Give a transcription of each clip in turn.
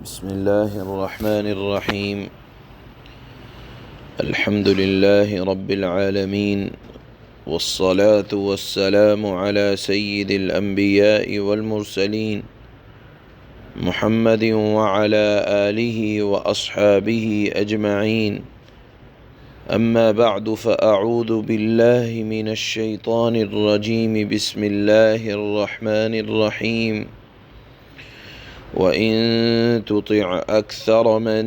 بسم الله الرحمن الرحيم. الحمد لله رب العالمين، والصلاة والسلام على سيد الأنبياء والمرسلين محمد وعلى آله وأصحابه أجمعين. أما بعد، فأعوذ بالله من الشيطان الرجيم. بسم الله الرحمن الرحيم. وَإِن تُطِعْ أَكْثَرَ مَن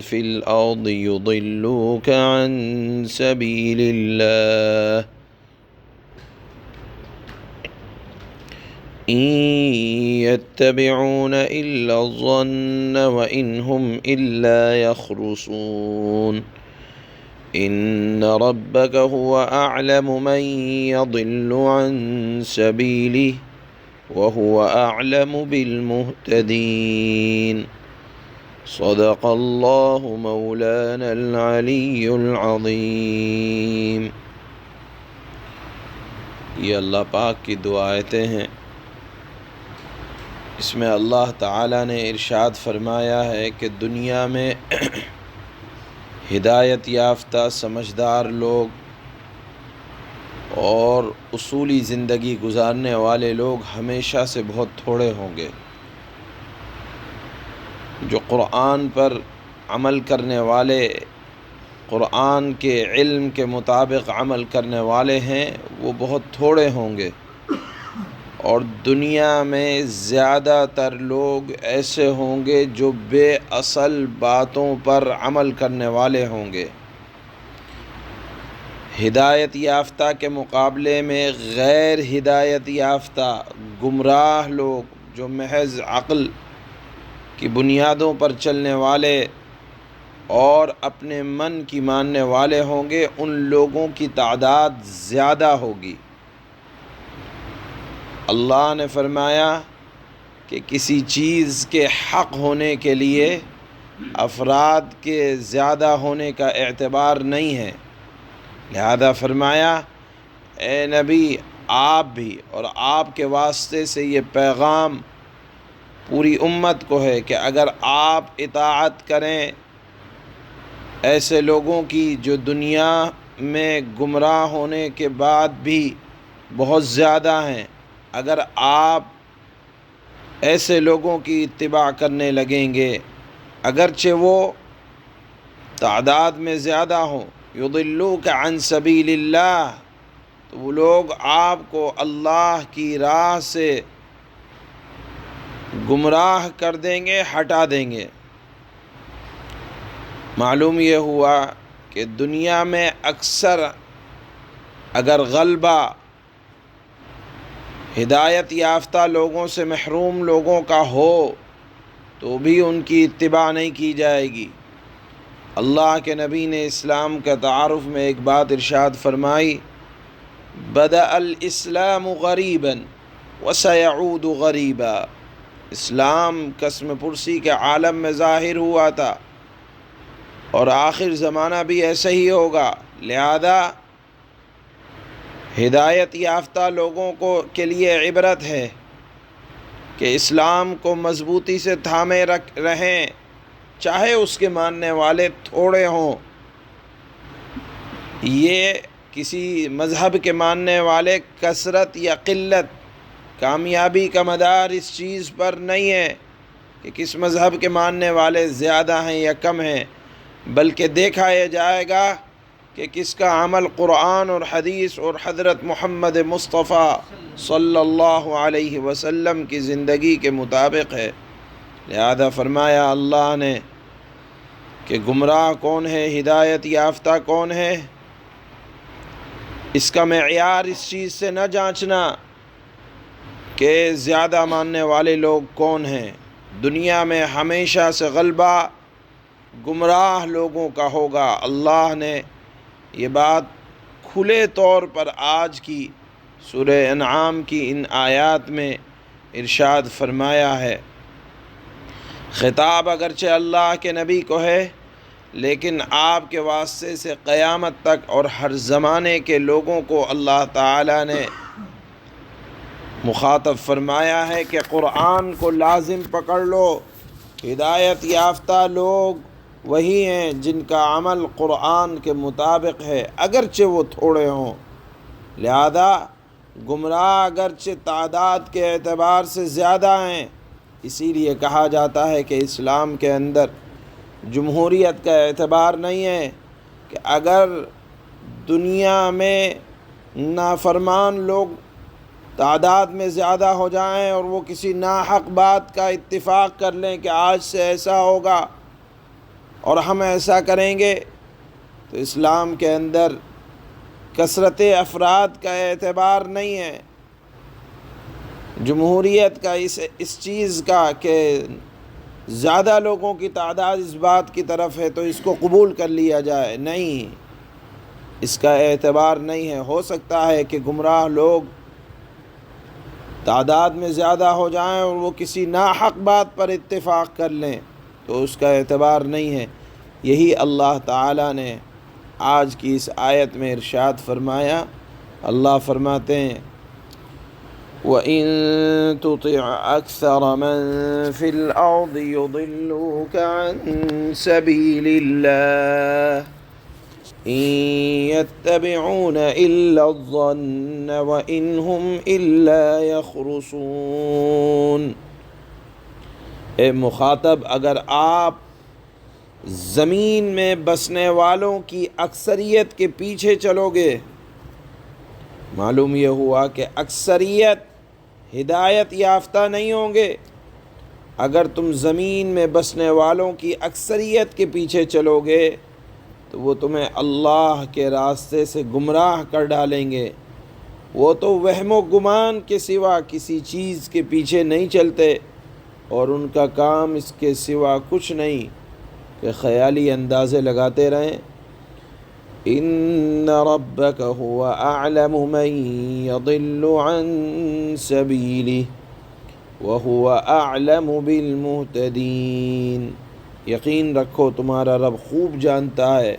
فِي الْأَرْضِ يُضِلُّوكَ عَن سَبِيلِ اللَّهِ إِن يَتَّبِعُونَ إِلَّا الظَّنَّ وَإِنْ هُمْ إِلَّا يَخْرُصُونَ. إِنَّ رَبَّكَ هُوَ أَعْلَمُ مَن يَضِلُّ عَن سَبِيلِهِ وَهُوَ أَعْلَمُ بِالْمُهْتَدِينَ. صدق اللہ مولانا العلی العظیم. یہ اللہ پاک کی دعا آیتیں ہیں. اس میں اللہ تعالیٰ نے ارشاد فرمایا ہے کہ دنیا میں ہدایت یافتہ سمجھدار لوگ اور اصولی زندگی گزارنے والے لوگ ہمیشہ سے بہت تھوڑے ہوں گے. جو قرآن پر عمل کرنے والے، قرآن کے علم کے مطابق عمل کرنے والے ہیں، وہ بہت تھوڑے ہوں گے. اور دنیا میں زیادہ تر لوگ ایسے ہوں گے جو بے اصل باتوں پر عمل کرنے والے ہوں گے. ہدایت یافتہ کے مقابلے میں غیر ہدایت یافتہ گمراہ لوگ جو محض عقل کی بنیادوں پر چلنے والے اور اپنے من کی ماننے والے ہوں گے، ان لوگوں کی تعداد زیادہ ہوگی. اللہ نے فرمایا کہ کسی چیز کے حق ہونے کے لیے افراد کے زیادہ ہونے کا اعتبار نہیں ہے. لہذا فرمایا اے نبی، آپ بھی اور آپ کے واسطے سے یہ پیغام پوری امت کو ہے کہ اگر آپ اطاعت کریں ایسے لوگوں کی جو دنیا میں گمراہ ہونے کے بعد بھی بہت زیادہ ہیں، اگر آپ ایسے لوگوں کی اتباع کرنے لگیں گے اگرچہ وہ تعداد میں زیادہ ہوں، یضلوک عن سبیل اللہ، تو وہ لوگ آپ کو اللہ کی راہ سے گمراہ کر دیں گے، ہٹا دیں گے. معلوم یہ ہوا کہ دنیا میں اکثر اگر غلبہ ہدایت یافتہ لوگوں سے محروم لوگوں کا ہو تو بھی ان کی اتباع نہیں کی جائے گی. اللہ کے نبی نے اسلام کا تعارف میں ایک بات ارشاد فرمائی: بدأ الاسلام غریبا وسيعود غریبا. اسلام قسم پرسی کے عالم میں ظاہر ہوا تھا اور آخر زمانہ بھی ایسا ہی ہوگا. لہذا ہدایت یافتہ لوگوں کے لیے عبرت ہے کہ اسلام کو مضبوطی سے تھامے رہیں، چاہے اس کے ماننے والے تھوڑے ہوں. یہ کسی مذہب کے ماننے والے کثرت یا قلت، کامیابی کا مدار اس چیز پر نہیں ہے کہ کس مذہب کے ماننے والے زیادہ ہیں یا کم ہیں، بلکہ دیکھا یہ جائے گا کہ کس کا عمل قرآن اور حدیث اور حضرت محمد مصطفیٰ صلی اللہ علیہ وسلم کی زندگی کے مطابق ہے. لہذا فرمایا اللہ نے کہ گمراہ کون ہے، ہدایت یافتہ کون ہے، اس کا معیار اس چیز سے نہ جانچنا کہ زیادہ ماننے والے لوگ کون ہیں. دنیا میں ہمیشہ سے غلبہ گمراہ لوگوں کا ہوگا. اللہ نے یہ بات کھلے طور پر آج کی سورہ انعام کی ان آیات میں ارشاد فرمایا ہے. خطاب اگرچہ اللہ کے نبی کو ہے، لیکن آپ کے واسطے سے قیامت تک اور ہر زمانے کے لوگوں کو اللہ تعالیٰ نے مخاطب فرمایا ہے کہ قرآن کو لازم پکڑ لو ہدایت یافتہ لوگ وہی ہیں جن کا عمل قرآن کے مطابق ہے، اگرچہ وہ تھوڑے ہوں۔ لہذا گمراہ اگرچہ تعداد کے اعتبار سے زیادہ ہیں، اسی لیے کہا جاتا ہے کہ اسلام کے اندر جمہوریت کا اعتبار نہیں ہے کہ اگر دنیا میں نافرمان لوگ تعداد میں زیادہ ہو جائیں اور وہ کسی ناحق بات کا اتفاق کر لیں کہ آج سے ایسا ہوگا اور ہم ایسا کریں گے، تو اسلام کے اندر کثرت افراد کا اعتبار نہیں ہے۔ جمہوریت کا اس چیز کا کہ زیادہ لوگوں کی تعداد اس بات کی طرف ہے تو اس کو قبول کر لیا جائے، نہیں، اس کا اعتبار نہیں ہے۔ ہو سکتا ہے کہ گمراہ لوگ تعداد میں زیادہ ہو جائیں اور وہ کسی ناحق بات پر اتفاق کر لیں تو اس کا اعتبار نہیں ہے۔ یہی اللہ تعالیٰ نے آج کی اس آیت میں ارشاد فرمایا۔ اللہ فرماتے ہیں وَإِن تُطِعْ أَكْثَرَ مَن فِي الْأَرْضِ يُضِلُّوكَ عَن سَبِيلِ اللَّهِ إِن يَتَّبِعُونَ إِلَّا الظَّنَّ وَإِنْ هُمْ إِلَّا يَخْرُصُونَ۔ اے مخاطب، اگر آپ زمین میں بسنے والوں کی اکثریت کے پیچھے چلو گے، معلوم یہ ہوا کہ اکثریت ہدایت یافتہ نہیں ہوں گے۔ اگر تم زمین میں بسنے والوں کی اکثریت کے پیچھے چلو گے تو وہ تمہیں اللہ کے راستے سے گمراہ کر ڈالیں گے۔ وہ تو وہم و گمان کے سوا کسی چیز کے پیچھے نہیں چلتے اور ان کا کام اس کے سوا کچھ نہیں کہ خیالی اندازے لگاتے رہیں۔ ان ربک هو اعلم من يضل عن سبیلہ وهو اعلم بالمہتدین۔ یقین رکھو تمہارا رب خوب جانتا ہے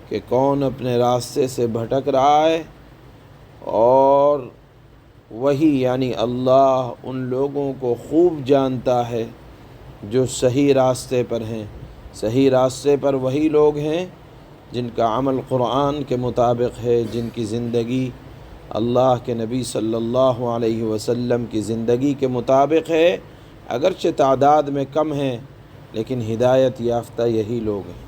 کہ کون اپنے راستے سے بھٹک رہا ہے، اور وہی یعنی اللہ ان لوگوں کو خوب جانتا ہے جو صحیح راستے پر ہیں۔ صحیح راستے پر وہی لوگ ہیں جن کا عمل قرآن کے مطابق ہے، جن کی زندگی اللہ کے نبی صلی اللہ علیہ وسلم کی زندگی کے مطابق ہے، اگرچہ تعداد میں کم ہیں لیکن ہدایت یافتہ یہی لوگ ہیں۔